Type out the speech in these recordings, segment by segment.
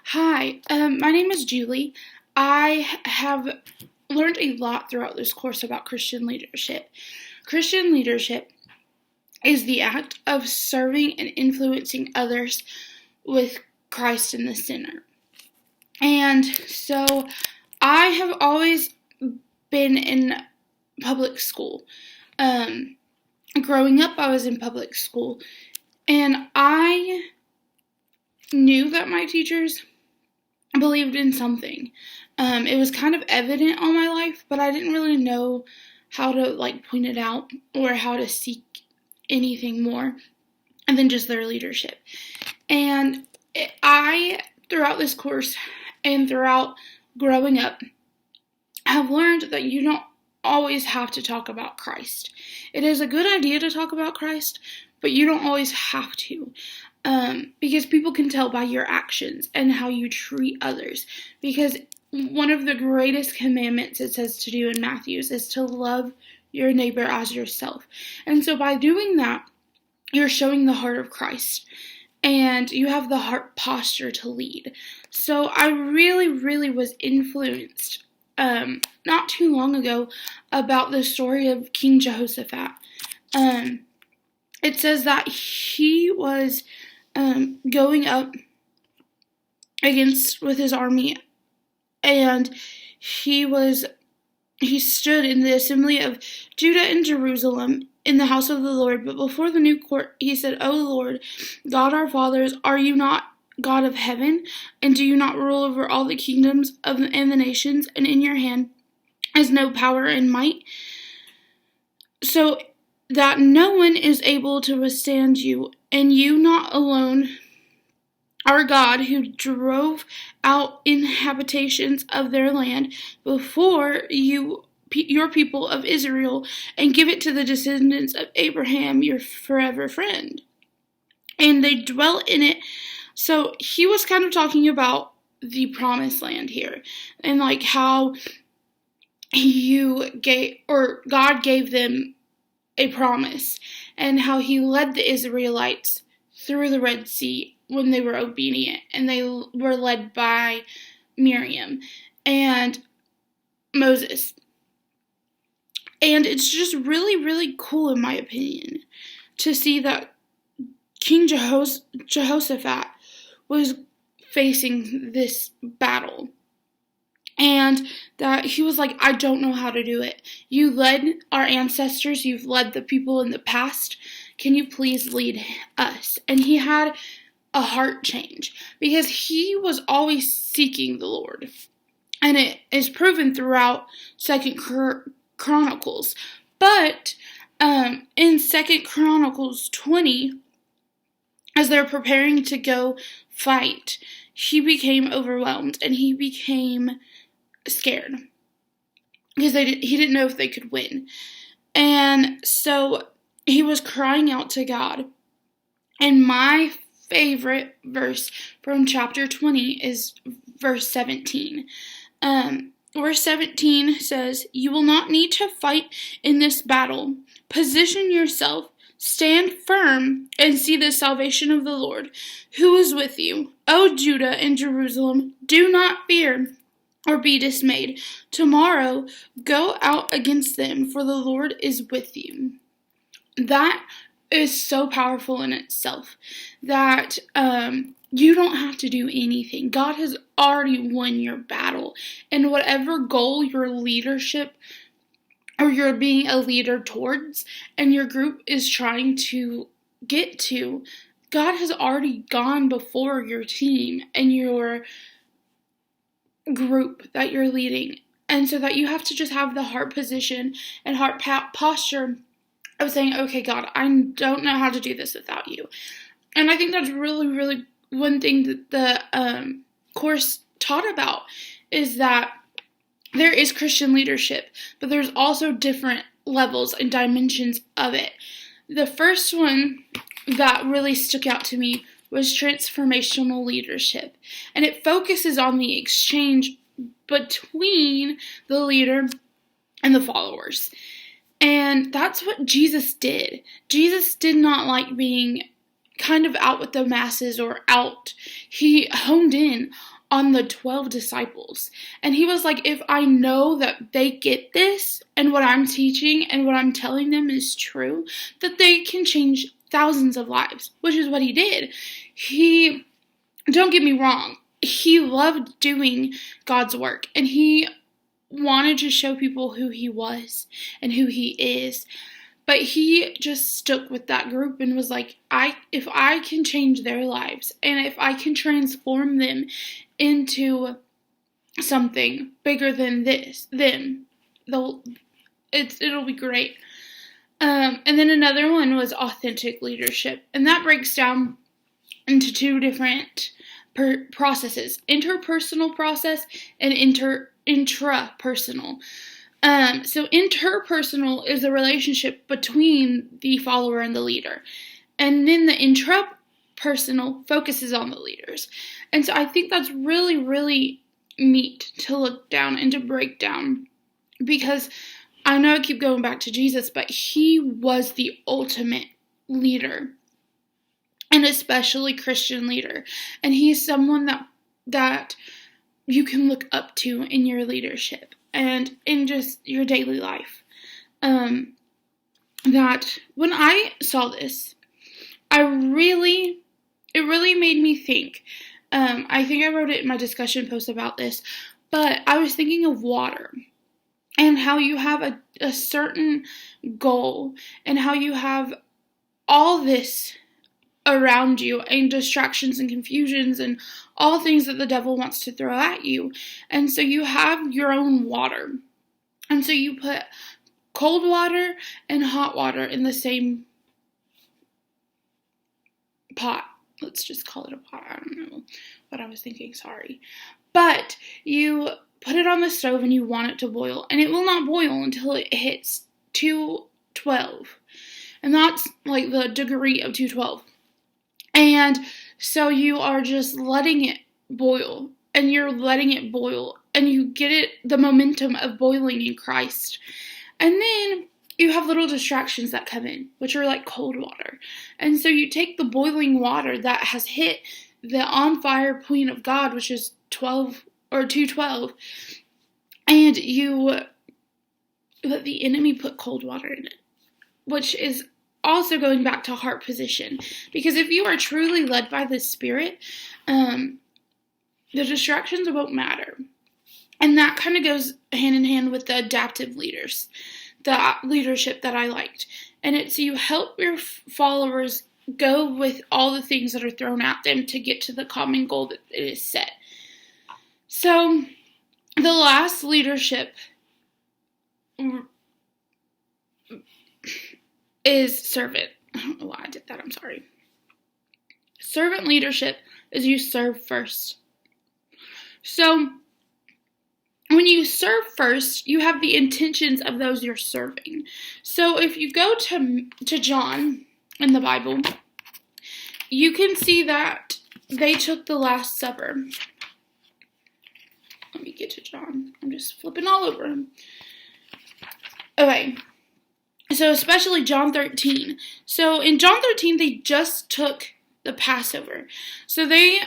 Hi, my name is Julie. I have learned a lot throughout this course about Christian leadership. Christian leadership is the act of serving and influencing others with Christ in the center. And so I have always been in public school. Growing up, I was in public school, and I knew that my teachers believed in something. It was kind of evident all my life, but I didn't really know how to point it out or how to seek anything more than just their leadership. And I, throughout this course and throughout growing up, have learned that you don't always have to talk about Christ. It is a good idea to talk about Christ, but you don't always have to. Because people can tell by your actions and how you treat others. Because one of the greatest commandments it says to do in Matthew is to love your neighbor as yourself. And so by doing that, you're showing the heart of Christ. And you have the heart posture to lead. So I really, really was influenced not too long ago about the story of King Jehoshaphat. It says that he was going up with his army, and he stood in the assembly of Judah and Jerusalem in the house of the Lord. But before the new court, he said, "O Lord, God our fathers, are you not God of heaven? And do you not rule over all the kingdoms and the nations? And in your hand is no power and might, so that no one is able to withstand you, and you not alone are God, who drove out inhabitations of their land before you, your people of Israel, and give it to the descendants of Abraham, your forever friend. And they dwell in it." So he was kind of talking about the promised land here, and how God gave them a promise, and how he led the Israelites through the Red Sea when they were obedient, and they were led by Miriam and Moses. And it's just really, really cool, in my opinion, to see that King Jehoshaphat was facing this battle. And that he was like, "I don't know how to do it. You led our ancestors. You've led the people in the past. Can you please lead us?" And he had a heart change because he was always seeking the Lord. And it is proven throughout 2 Chronicles. But in 2 Chronicles 20, as they're preparing to go fight, he became overwhelmed and he became scared because he didn't know if they could win. And so he was crying out to God. And my favorite verse from chapter 20 is verse 17. Verse 17 says, "You will not need to fight in this battle. Position yourself, stand firm, and see the salvation of the Lord, who is with you. O Judah and Jerusalem, do not fear or be dismayed. Tomorrow go out against them, for the Lord is with you." That is so powerful in itself, that you don't have to do anything. God has already won your battle. And whatever goal your leadership or you're being a leader towards and your group is trying to get to, God has already gone before your team and your group that you're leading. And so that you have to just have the heart position and heart posture of saying, "Okay, God, I don't know how to do this without you." And I think that's really, really one thing that the course taught about, is that there is Christian leadership, but there's also different levels and dimensions of it. The first one that really stuck out to me was transformational leadership. And it focuses on the exchange between the leader and the followers. And that's what Jesus did. Jesus did not like being kind of out with the masses or out. He honed in on the 12 disciples. And he was like, if I know that they get this and what I'm teaching and what I'm telling them is true, that they can change thousands of lives, which is what he did. Don't get me wrong, he loved doing God's work, and he wanted to show people who he was and who he is. But he just stuck with that group and was like, if I can change their lives and if I can transform them into something bigger than it'll be great. And then another one was authentic leadership, and that breaks down into two different processes: interpersonal process and intrapersonal. So interpersonal is the relationship between the follower and the leader. And then the intrapersonal focuses on the leaders. And so I think that's really, really neat to look down and to break down, because I know I keep going back to Jesus, but he was the ultimate leader, and especially Christian leader. And he's someone that you can look up to in your leadership and in just your daily life. That when I saw this, it really made me think. I think I wrote it in my discussion post about this, but I was thinking of water and how you have a certain goal and how you have all this around you and distractions and confusions and all things that the devil wants to throw at you. And so you have your own water. And so you put cold water and hot water in the same pot. Let's just call it a pot. I don't know what I was thinking. Sorry. But you put it on the stove and you want it to boil. And it will not boil until it hits 212. And that's like the degree of 212. And so you are just letting it boil, and you're letting it boil, and you get the momentum of boiling in Christ. And then you have little distractions that come in, which are like cold water. And so you take the boiling water that has hit the on fire point of God, which is 12 or 212, and you let the enemy put cold water in it, which is also going back to heart position. Because if you are truly led by the Spirit, the distractions won't matter. And that kind of goes hand in hand with the adaptive leaders, the leadership that I liked. And it's you help your followers go with all the things that are thrown at them to get to the common goal that it is set. So the last leadership is servant. I don't know why I did that. I'm sorry. Servant leadership is you serve first. So when you serve first, you have the intentions of those you're serving. So if you go to John in the Bible, you can see that they took the Last Supper. Let me get to John. I'm just flipping all over him. Okay. So especially John 13. So in John 13, they just took the Passover. So they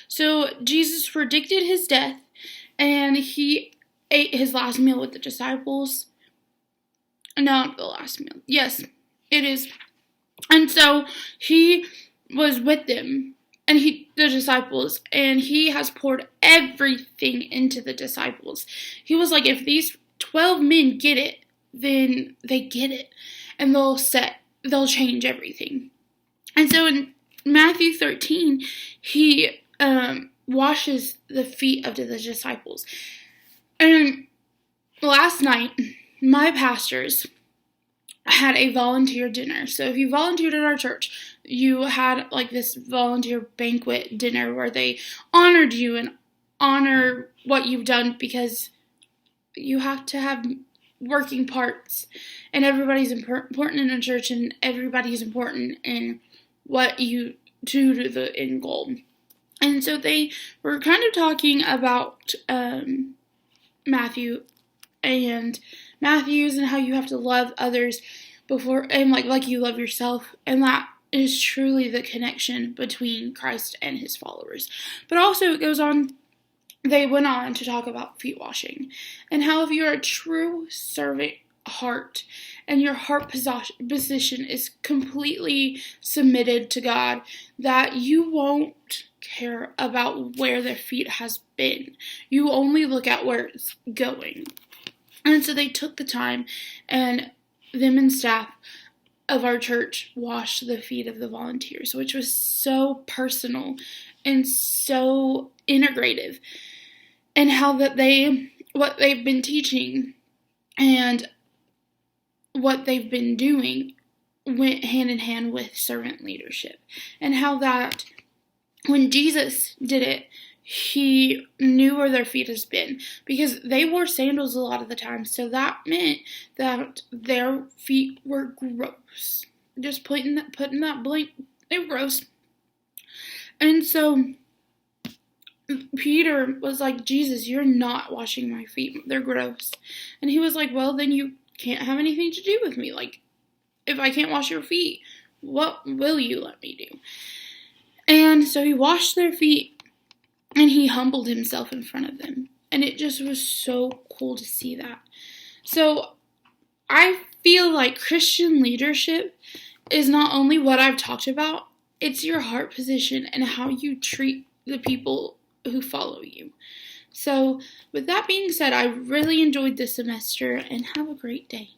so Jesus predicted his death, and he ate his last meal with the disciples. Not the last meal. Yes, it is. And so he was with them, and the disciples, and he has poured everything into the disciples. He was like, if these 12 men get it, then they get it, and they'll change everything. And so in Matthew 13, he washes the feet of the disciples. And last night, my pastors had a volunteer dinner. So if you volunteered at our church, you had like this volunteer banquet dinner where they honored you and honor what you've done, because you have to have working parts, and everybody's important in a church, and everybody's important in what you do to the end goal. And so they were kind of talking about Matthews and how you have to love others before, and like you love yourself, and that is truly the connection between Christ and his followers. But also it goes on, they went on to talk about feet washing and how if you're a true servant heart and your heart position is completely submitted to God, that you won't care about where their feet has been. You only look at where it's going. And so they took the time, and them and staff of our church washed the feet of the volunteers, which was so personal and so integrative. And how that what they've been teaching and what they've been doing went hand in hand with servant leadership. And how that when Jesus did it, he knew where their feet has been, because they wore sandals a lot of the time, so that meant that their feet were gross. Just putting that blank, they were gross. And so Peter was like, Jesus, you're not washing my feet. They're gross. And he was like, well, then you can't have anything to do with me. Like, if I can't wash your feet, what will you let me do? And so he washed their feet, and he humbled himself in front of them. And it just was so cool to see that. So I feel like Christian leadership is not only what I've talked about, it's your heart position and how you treat the people who follow you. So with that being said, I really enjoyed this semester, and have a great day.